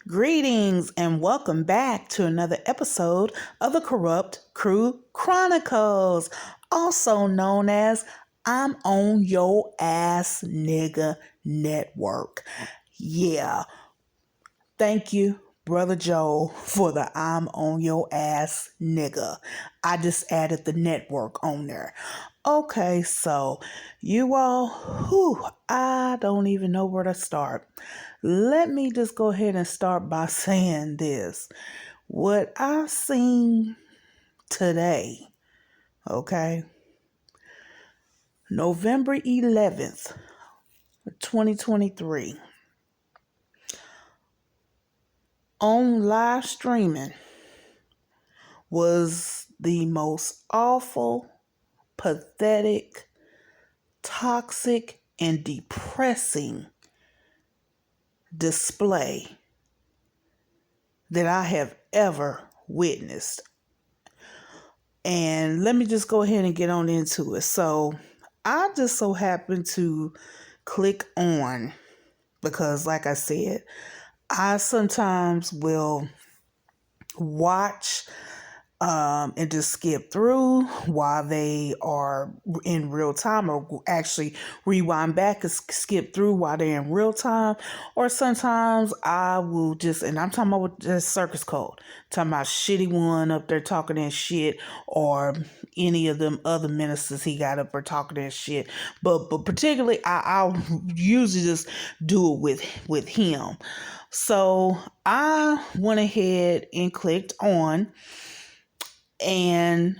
Greetings and welcome back to another episode of the Corrupt Crew Chronicles, also known as I'm on Your Ass Nigga Network. Yeah, thank you, Brother Joe, for the I'm on your ass nigga. I just added the network on there. Okay, so you all, I don't even know where to start. Let me just go ahead and start by saying this. What I seen today, okay, November 11th, 2023, on live streaming was the most awful, pathetic, toxic, and depressing display that I have ever witnessed. And let me just go ahead and get on into it. So I just so happened to click on, because like I said, I sometimes will watch and just skip through while they are in real time, or actually rewind back and skip through while they're in real time. Or sometimes I will just, and I'm talking about just Circus Code, talking about Shitty One up there talking that shit, or any of them other ministers he got up there talking that shit. But particularly, I'll usually just do it with him. So I went ahead and clicked on, and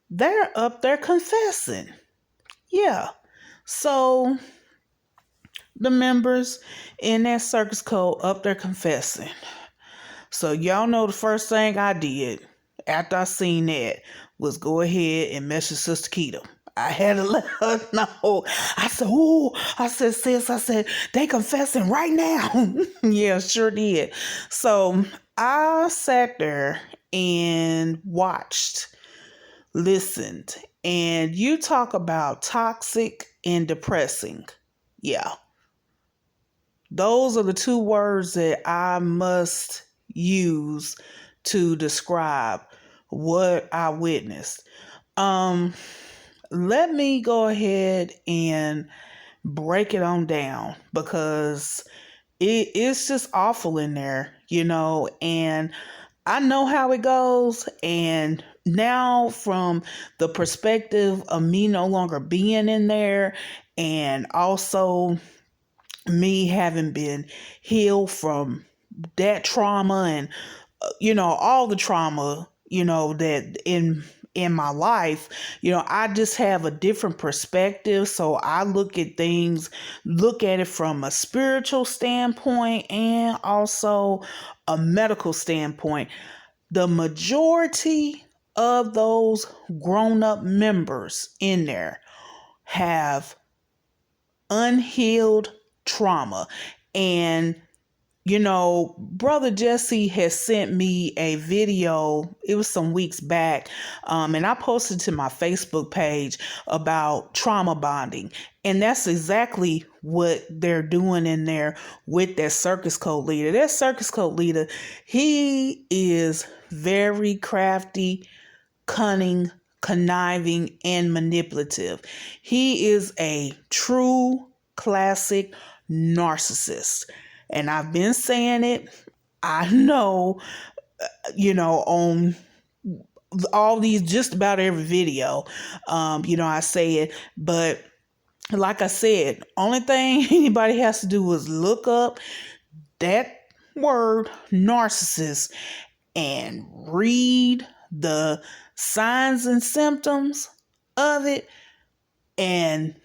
they're up there confessing. Yeah. So the members in that Circus Code up there confessing. So y'all know the first thing I did after I seen that was go ahead and message Sister Keita. I had to let her know. I said, sis, they confessing right now. Yeah, sure did. So I sat there and watched, listened, and you talk about toxic and depressing. Yeah. Those are the two words that I must use to describe what I witnessed. Let me go ahead and break it on down, because it's just awful in there, and I know how it goes. And now, from the perspective of me no longer being in there, and also me having been healed from that trauma, and all the trauma, that in my life, I just have a different perspective. So I look at it from a spiritual standpoint and also a medical standpoint. The majority of those grown-up members in there have unhealed trauma. And Brother Jesse has sent me a video. It was some weeks back, and I posted to my Facebook page about trauma bonding. And that's exactly what they're doing in there with that Circus Code leader. That Circus Code leader, he is very crafty, cunning, conniving, and manipulative. He is a true classic narcissist. And I've been saying it, I know, on all these, just about every video, I say it. But like I said, only thing anybody has to do is look up that word narcissist and read the signs and symptoms of it, and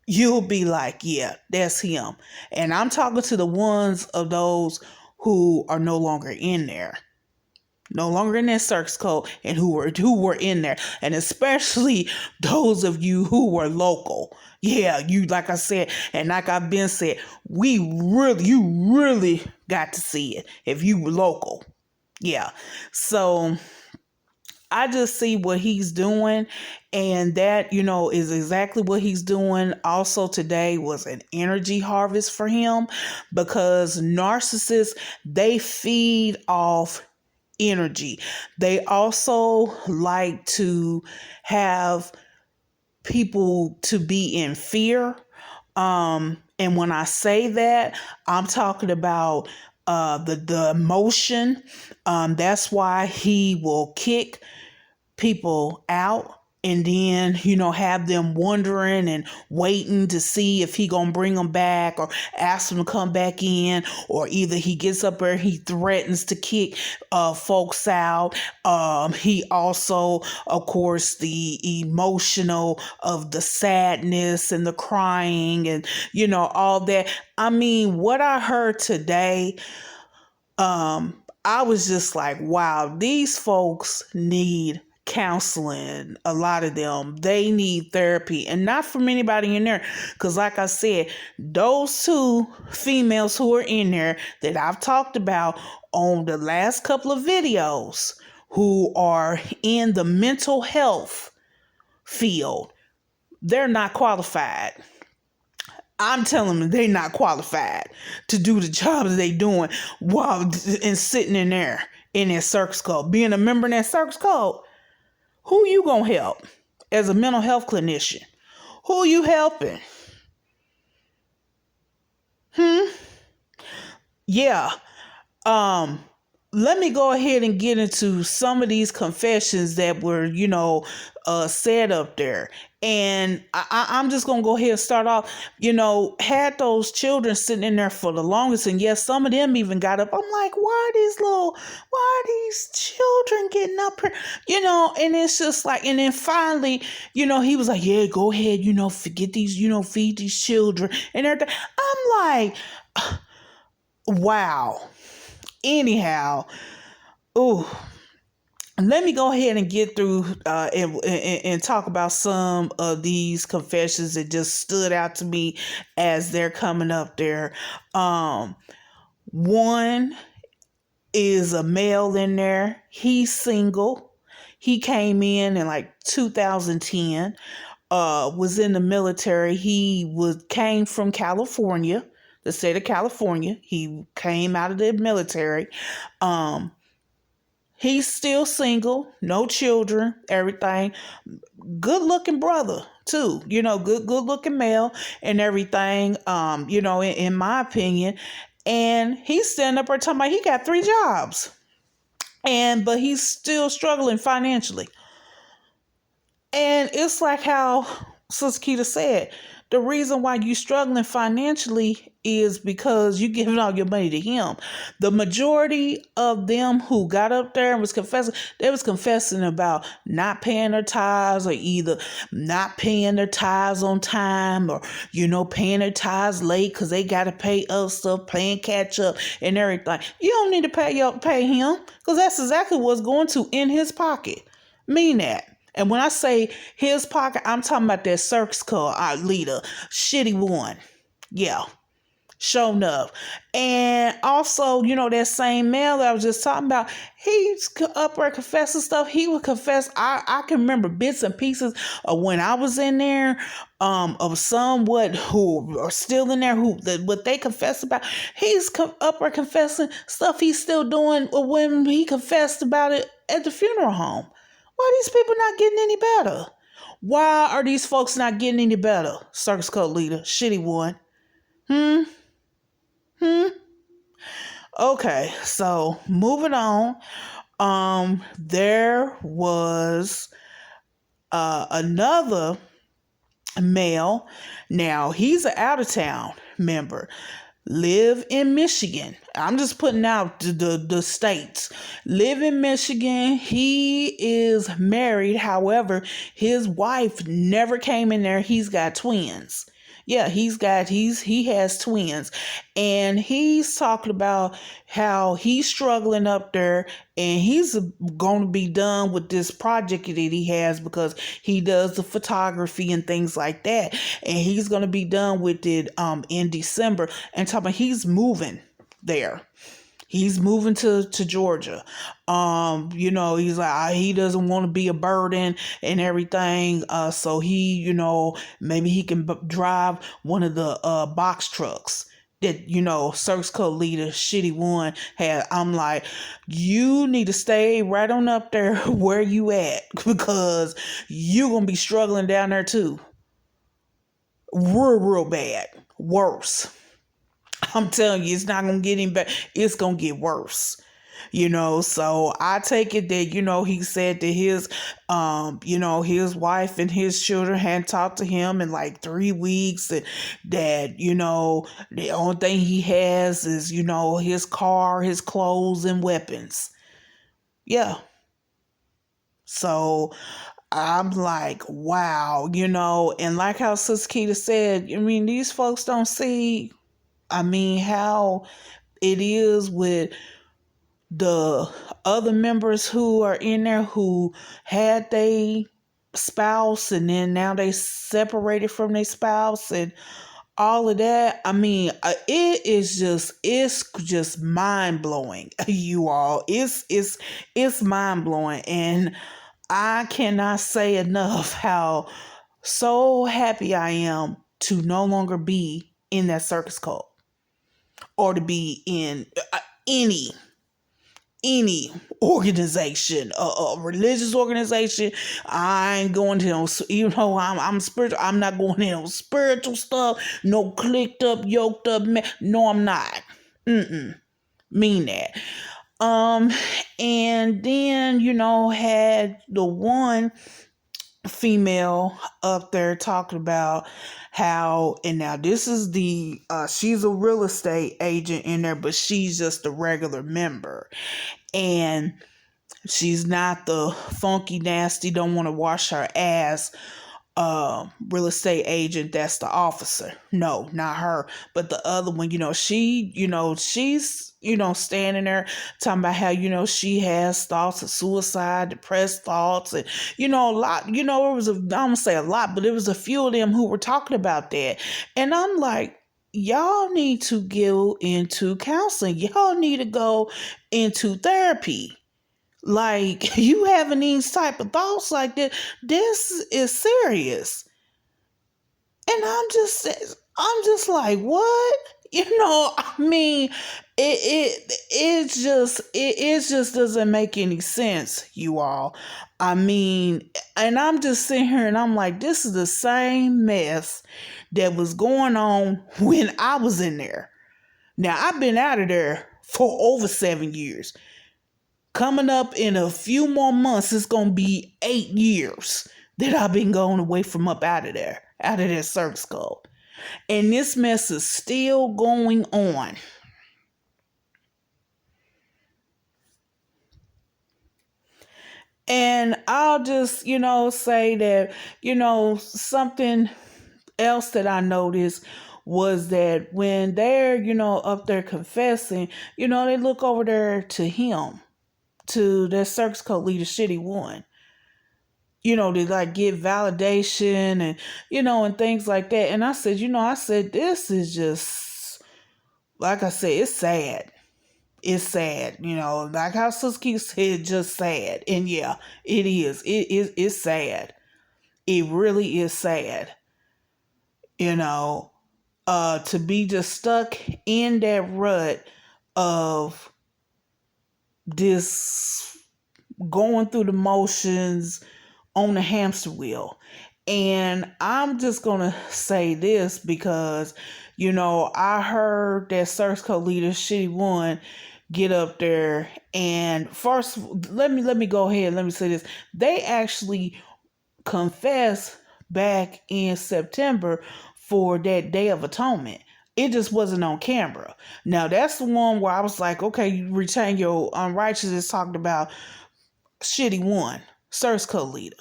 you'll be like, yeah, that's him. And I'm talking to the ones of those who are no longer in there, no longer in that Circus Code, and who were in there. And especially those of you who were local. Yeah, you, like I said, and like I've been said, you really got to see it if you were local. Yeah. So I just see what he's doing, and that, is exactly what he's doing. Also, today was an energy harvest for him because narcissists, they feed off energy. They also like to have people to be in fear. And when I say that, I'm talking about the emotion. That's why he will kick people out and then have them wondering and waiting to see if he gonna bring them back or ask them to come back in, or either he gets up there, he threatens to kick folks out. He also, of course, the emotional of the sadness and the crying and all that. I mean, what I heard today, I was just like, wow, these folks need counseling. A lot of them, they need therapy, and not from anybody in there. Because, like I said, those two females who are in there that I've talked about on the last couple of videos, who are in the mental health field, they're not qualified. I'm telling them they're not qualified to do the job that they doing while and sitting in there in that circus code, being a member in that circus code. Who you gonna help as a mental health clinician? Who you helping? Yeah. Um, Let me go ahead and get into some of these confessions that were, said up there. And I'm just going to go ahead and start off, had those children sitting in there for the longest. And yes, some of them even got up. I'm like, why are these children getting up here? And it's just like, and then finally, he was like, yeah, go ahead, forget these, feed these children and everything. I'm like, wow. Anyhow, let me go ahead and get through and talk about some of these confessions that just stood out to me as they're coming up there. One is a male in there. He's single. He came in like 2010. Was in the military. He came from California, the state of California. He came out of the military. He's still single, no children, everything. Good looking brother too, good looking male and everything. In my opinion. And he's standing up there talking about he got 3 jobs. But he's still struggling financially. And it's like how Sister Keita said, the reason why you struggling financially is because you giving all your money to him. The majority of them who got up there and was confessing, they was confessing about not paying their tithes, or either not paying their tithes on time, or, paying their tithes late because they got to pay other stuff, playing catch up and everything. You don't need to pay him, because that's exactly what's going to in his pocket. Mean that. And when I say his pocket, I'm talking about that circus card leader, shitty one. Yeah, sure enough. And also, that same male that I was just talking about, he's up there confessing stuff. He would confess. I can remember bits and pieces of when I was in there, of somewhat who are still in there, what they confess about. He's up there confessing stuff he's still doing when he confessed about it at the funeral home. Why are these people not getting any better? Why are these folks not getting any better? Circus code leader, shitty one. Okay, so moving on. There was another male. Now he's an out of town member. Live in Michigan. I'm just putting out the states. Live in Michigan. He is married. However, his wife never came in there. He's got twins. Yeah, he has twins. And he's talking about how he's struggling up there, and he's going to be done with this project that he has because he does the photography and things like that. And he's going to be done with it in December. And talking about he's moving there. He's moving to Georgia. He's like he doesn't want to be a burden and everything. So he, maybe he can drive one of the box trucks that Circus Code leader Shitty One had. I'm like, you need to stay right on up there where you at because you gonna be struggling down there too, real bad, worse. I'm telling you, it's not gonna get any better. It's gonna get worse. So I take it that, he said that his wife and his children hadn't talked to him in like 3 weeks, and that, the only thing he has is, his car, his clothes, and weapons. Yeah. So I'm like, wow, and like how Sister Keita said, I mean, these folks don't see, how it is with the other members who are in there who had they spouse and then now they separated from their spouse and all of that. It's just mind blowing, you all. It's mind blowing, and I cannot say enough how so happy I am to no longer be in that circus cult or to be in any any organization, a religious organization. I ain't going to no, I'm spiritual. I'm not going to no spiritual stuff. No clicked up, yoked up. No, I'm not. Mean that. And then had the one female up there talking about how, and now this is the she's a real estate agent in there, but she's just a regular member, and she's not the funky nasty don't want to wash her ass real estate agent that's the officer. No, not her, but the other one. She's standing there talking about how she has thoughts of suicide, depressed thoughts, and a lot. It was I'm gonna say a lot, but it was a few of them who were talking about that, and I'm like, y'all need to go into counseling. Y'all need to go into therapy. Like, you having these type of thoughts like this is serious. And I'm just like, what? It just doesn't make any sense, you all. And I'm just sitting here and I'm like, this is the same mess that was going on when I was in there. Now, I've been out of there for over 7 years. Coming up in a few more months, it's going to be 8 years that I've been going away from up out of that circus code. And this mess is still going on. And I'll just, say that, something else that I noticed was that when they're, up there confessing, they look over there to him, to their circus code leader, Shitty One. To like get validation and, and things like that. And I said, this is just, like I said, it's sad. It's sad, like how Suski said, just sad. And yeah, it is. It's sad. It really is sad. To be just stuck in that rut of this going through the motions on the hamster wheel. And I'm just going to say this because, I heard that Circus Code leader, Shitty One, get up there. And first, let me go ahead. Let me say this. They actually confessed back in September for that Day of Atonement. It just wasn't on camera. Now, that's the one where I was like, okay, you retain your unrighteousness, talked about Shitty One, Circus Code leader.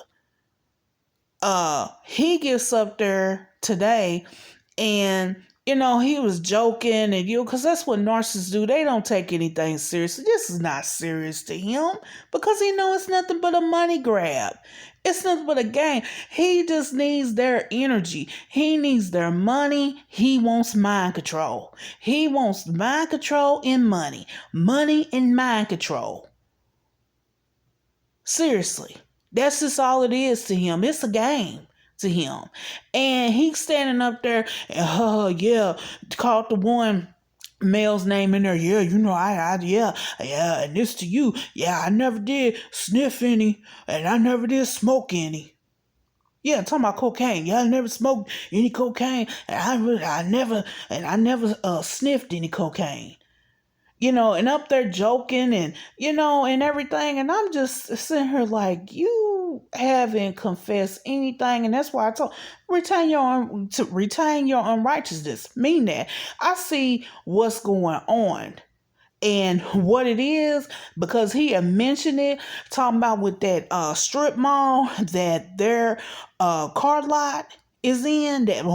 He gets up there today and He was joking and because that's what narcissists do. They don't take anything seriously. This is not serious to him because he knows it's nothing but a money grab. It's nothing but a game. He just needs their energy. He needs their money. He wants mind control. He wants mind control and money. Money and mind control. Seriously. That's just all it is to him. It's a game to him. And he's standing up there and yeah, called the one male's name in there. Yeah, yeah, and this to you. Yeah, I never did sniff any and I never did smoke any. Yeah, talking about cocaine. Yeah, I never smoked any cocaine and I never sniffed any cocaine. And up there joking and, and everything. And I'm just sitting here like, you haven't confessed anything. And that's why I told retain your unrighteousness. Mean that. I see what's going on. And what it is, because he had mentioned it, talking about with that strip mall that their car lot is in, that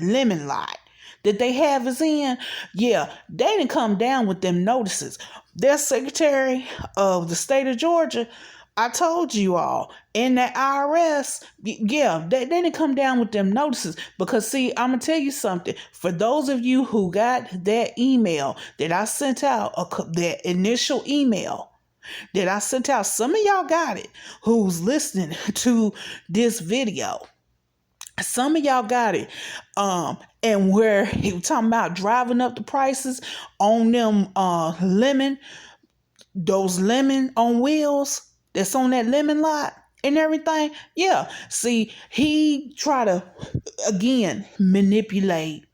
lemon lot that they have is in, yeah, they didn't come down with them notices. Their Secretary of the state of Georgia, I told you all, in that IRS, yeah, they didn't come down with them notices because, see, I'm going to tell you something. For those of you who got that email that I sent out, that initial email that I sent out, some of y'all got it who's listening to this video. Some of y'all got it. And where he was talking about driving up the prices on them those lemon on wheels that's on that lemon lot and everything. Yeah. See, he try to again manipulate.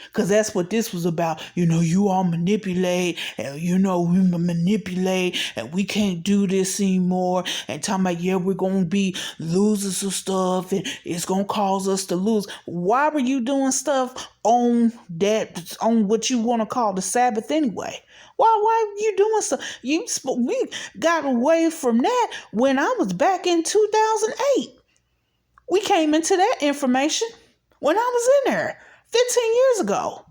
Because that's what this was about. You all manipulate and, we manipulate and we can't do this anymore. And talking about, yeah, we're going to be losers of stuff and it's going to cause us to lose. Why were you doing stuff on what you want to call the Sabbath anyway? Why were you doing stuff? We got away from that when I was back in 2008. We came into that information when I was in there 15 years ago.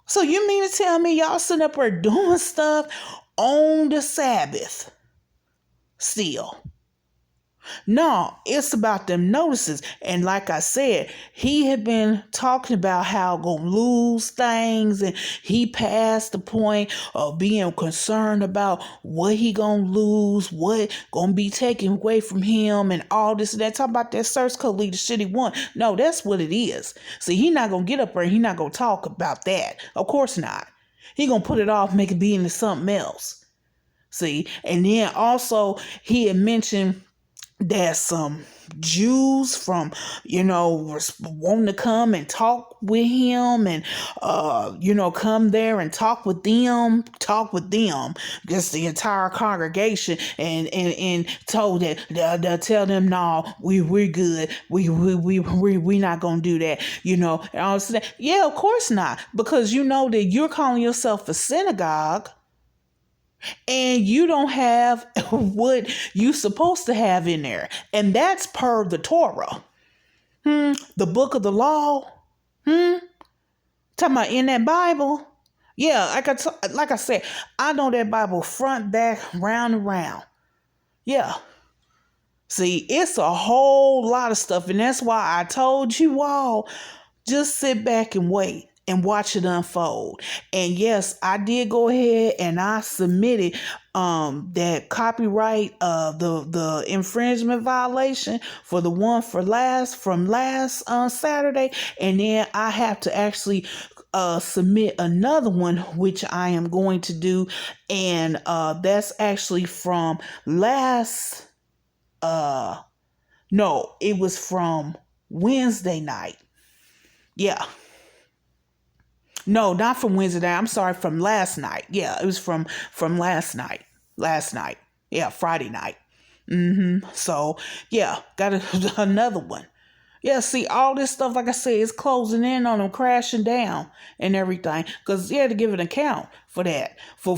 So you mean to tell me y'all sitting up there doing stuff on the Sabbath still? No, it's about them notices. And like I said, he had been talking about how gonna lose things, and he passed the point of being concerned about what he gonna lose, what gonna be taken away from him, and all this and that. Talking about that search code leader shit he want. No, that's what it is. See, he not gonna get up there, he not gonna talk about that. Of course not. He gonna put it off, make it be into something else. See, and then also he had mentioned that some Jews from, wanting to come and talk with him and, come there and talk with them, just the entire congregation and told that they'll tell them, no, we're good. We not going to do that, and all this. Yeah, of course not. Because you know that you're calling yourself a synagogue. And you don't have what you're supposed to have in there. And that's per the Torah. The book of the law. Talking about in that Bible. Yeah, like I said, I know that Bible front, back, round and round. Yeah. See, it's a whole lot of stuff. And that's why I told you all, just sit back and wait and watch it unfold. And yes, I did go ahead and I submitted that copyright the infringement violation for the one from last Saturday, and then I have to actually submit another one, which I am going to do, and that's actually from last no, it was from Wednesday night. Yeah. No, not from Wednesday night. I'm sorry, from last night. Yeah, it was from last night. Last night. Yeah, Friday night. So, yeah, got another one. Yeah, see, all this stuff, like I said, is closing in on them, crashing down and everything. Because you had to give an account for that. For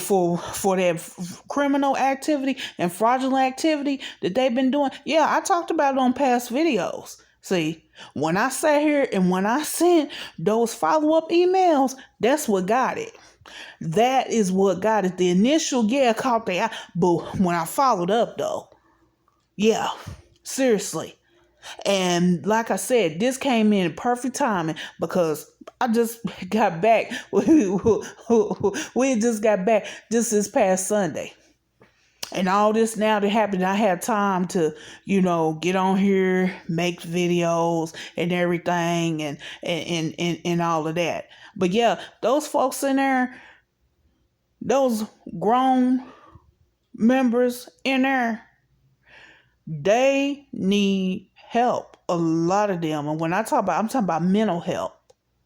that criminal activity and fraudulent activity that they've been doing. Yeah, I talked about it on past videos. See, when I sat here and when I sent those follow-up emails, that's what got it. That is what got it. The initial, yeah, caught the eye. But when I followed up, though, yeah, seriously. And like I said, this came in perfect timing because I just got back. We just got back just this past Sunday. And all this now that happened, I had time to, get on here, make videos and everything and all of that. But yeah, those folks in there, those grown members in there, they need help. A lot of them. And when I'm talking about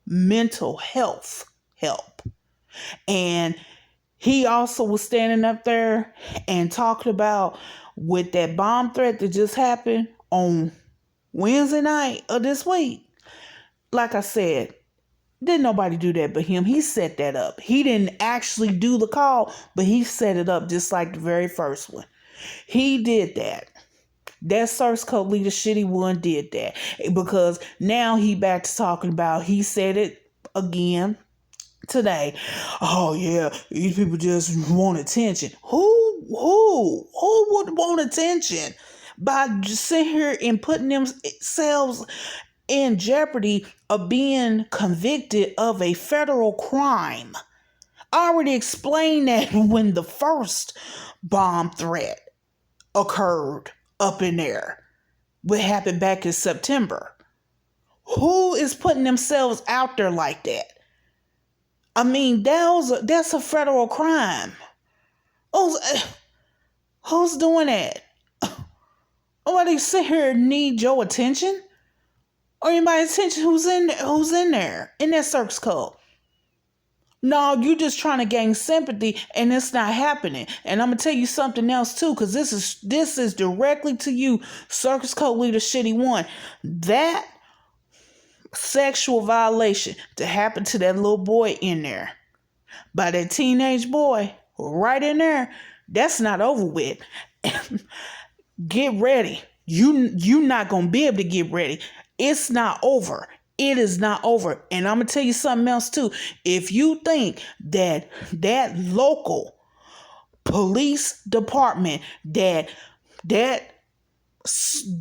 mental health help. And he also was standing up there and talking about with that bomb threat that just happened on Wednesday night of this week. Like I said, didn't nobody do that but him. He set that up. He didn't actually do the call, but he set it up just like the very first one. He did that. That source code leader shitty one did that. Because now he back to talking about, he said it again today. Oh yeah, these people just want attention. Who would want attention by just sitting here and putting themselves in jeopardy of being convicted of a federal crime? I already explained that when the first bomb threat occurred up in there. What happened back in September? Who is putting themselves out there like that? I mean, that's a federal crime. Who's doing that? Nobody sit here and need your attention? Or anybody's attention who's in there in that circus code? No, you just trying to gain sympathy and it's not happening. And I'm gonna tell you something else too, because this is directly to you, circus code leader shitty one. That sexual violation to happen to that little boy in there by that teenage boy right in there, that's not over with. Get ready. You not gonna be able to get ready. It's not over. It is not over. And I'm gonna tell you something else too. If you think that local police department, that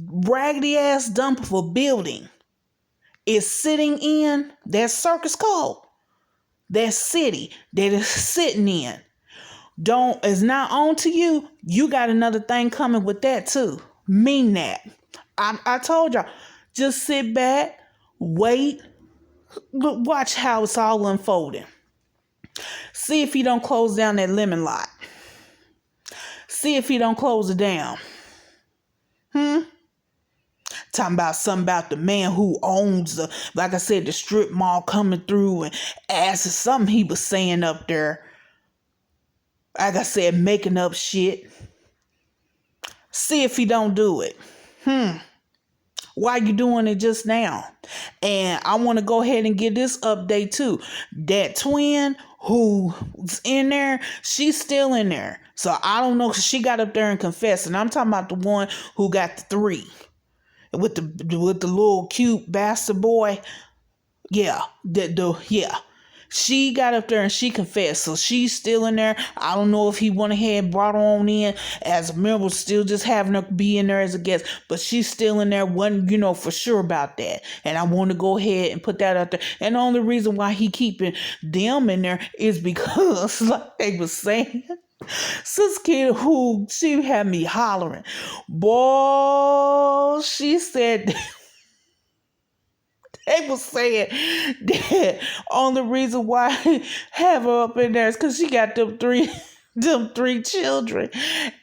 raggedy ass dump of a building is sitting in that circus code, that city that is sitting in, is not on to you, you got another thing coming with that too. Mean that. I told y'all, just sit back, wait, watch how it's all unfolding. See if he don't close down that lemon lot. See if he don't close it down. Talking about something about the man who owns like I said, the strip mall coming through and asking something he was saying up there. Like I said, making up shit. See if he don't do it. Why you doing it just now? And I want to go ahead and give this update too. That twin who's in there, she's still in there. So I don't know, 'cause she got up there and confessed. And I'm talking about the one who got the 3. With the little cute bastard boy. Yeah. Yeah. She got up there and she confessed. So she's still in there. I don't know if he went ahead and brought her on in as a member, still just having her be in there as a guest. But she's still in there. Wasn't, for sure about that. And I want to go ahead and put that out there. And the only reason why he keeping them in there is because, like they was saying, sis kid who she had me hollering. Boy, she said they was saying that only reason why I have her up in there is because she got them three children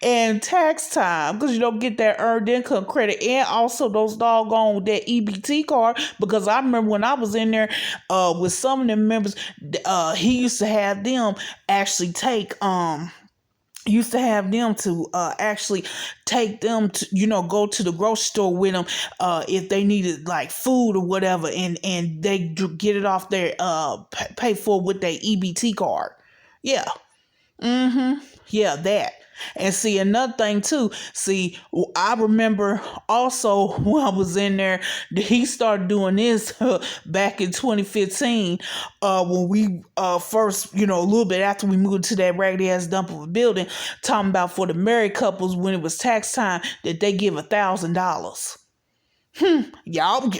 and tax time, because you don't get that earned income credit, and also those doggone that EBT card. Because I remember when I was in there with some of them members, he used to have them actually take actually take them to, go to the grocery store with them if they needed like food or whatever, and they get it off their pay for with their EBT card. Yeah. Yeah, that. And see, another thing too, see, I remember also when I was in there, he started doing this back in 2015, when we first, a little bit after we moved to that raggedy ass dump of a building, talking about for the married couples when it was tax time that they give $1,000. Y'all,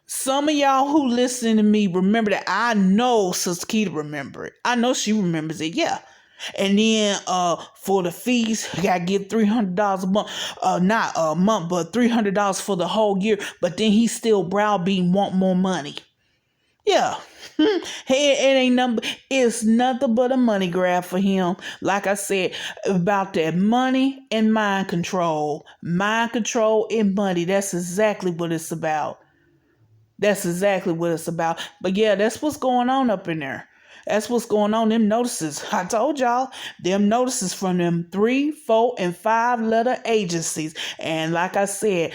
some of y'all who listen to me remember that. I know Sister Keita remember it. I know she remembers it. Yeah. And then for the fees, you gotta get $300 a month. Not a month, but $300 for the whole year. But then he still browbeating, want more money. Yeah. Hey, it ain't nothing. It's nothing but a money grab for him. Like I said, about that money and mind control. Mind control and money. That's exactly what it's about. That's exactly what it's about. But yeah, that's what's going on up in there. That's what's going on. Them notices. I told y'all, them notices from them 3, 4, and 5 letter agencies. And like I said,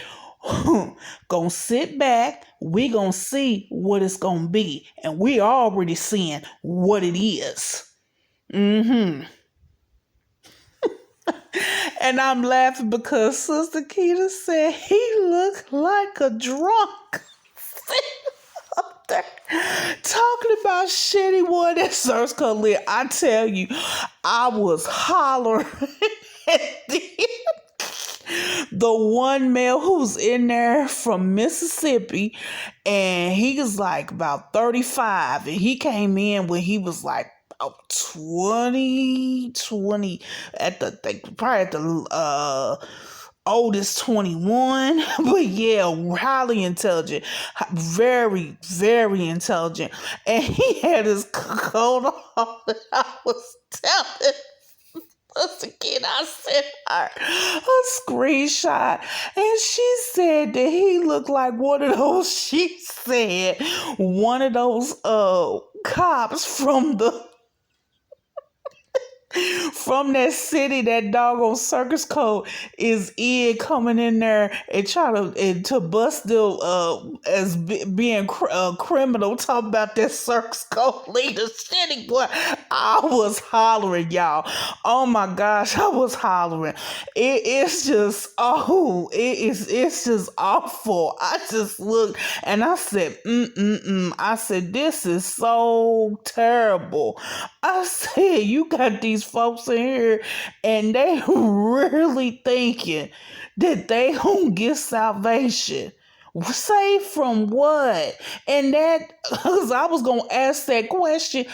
gonna sit back. We gonna see what it's gonna be. And we already seeing what it is. And I'm laughing because Sister Keita said he looked like a drunk. Up there talking about shitty one that serves Khalid. I tell you, I was hollering at the one male who's in there from Mississippi, and he was like about 35, and he came in when he was like 20 at the probably at the oldest 21, but yeah, highly intelligent, very, very intelligent. And he had his coat on, and I was telling us again, I sent her a screenshot, and she said that he looked like one of those, she said, one of those cops from that city that doggone circus code is in, coming in there and trying to bust them as being criminal, talking about that circus code leader city boy. I was hollering, y'all. Oh my gosh, I was hollering. It's just it's just awful. I just looked and I said, I said, this is so terrible. I said, you got these folks in here and they really thinking that they gonna get salvation. Saved from what? And that, because I was gonna ask that question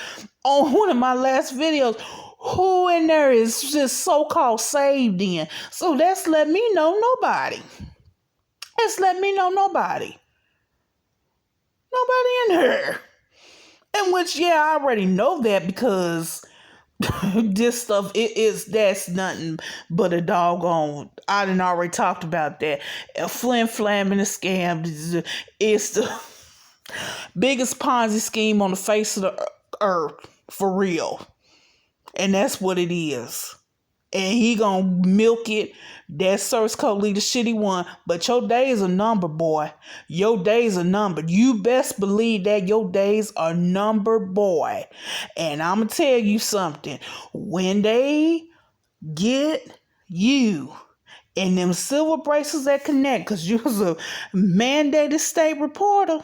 on one of my last videos. Who in there is just so-called saved in? So that's let me know nobody. That's let me know nobody. Nobody in here. And which, yeah, I already know that because this stuff, that's nothing but a doggone, I done already talked about that. A flim flam and a scam is the biggest Ponzi scheme on the face of the earth, for real. And that's what it is. And he gonna milk it. That source code leader shitty one. But your days are numbered, boy. Your days are numbered. You best believe that your days are numbered, boy. And I'm gonna tell you something. When they get you in them silver bracelets that connect, because you was a mandated state reporter,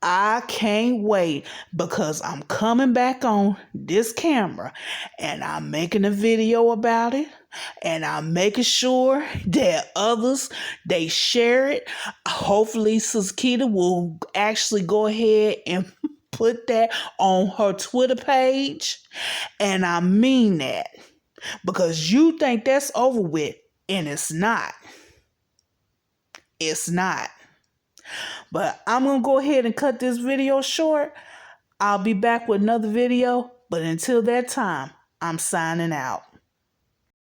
I can't wait, because I'm coming back on this camera and I'm making a video about it, and I'm making sure that others, they share it. Hopefully Sister Keita will actually go ahead and put that on her Twitter page. And I mean that, because you think that's over with, and it's not. It's not. But I'm going to go ahead and cut this video short. I'll be back with another video. But until that time, I'm signing out.